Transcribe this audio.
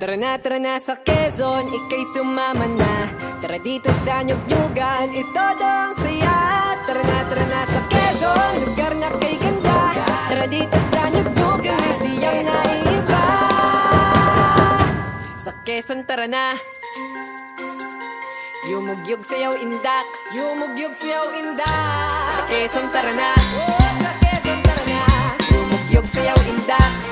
Tara na sa Quezon, ika'y sumama na. Tara dito sa Nyug-Nyugan, ito ang saya. Tara na sa Quezon, lugar na kay ganda. Tara dito sa Nyug-Nyugan, may siyang na iba. Sa Quezon tara na. Yumugyog sayaw indak, yumugyog sayaw indak. Sa Quezon tara na, sa Quezon tara na. Yumugyog sayaw indak.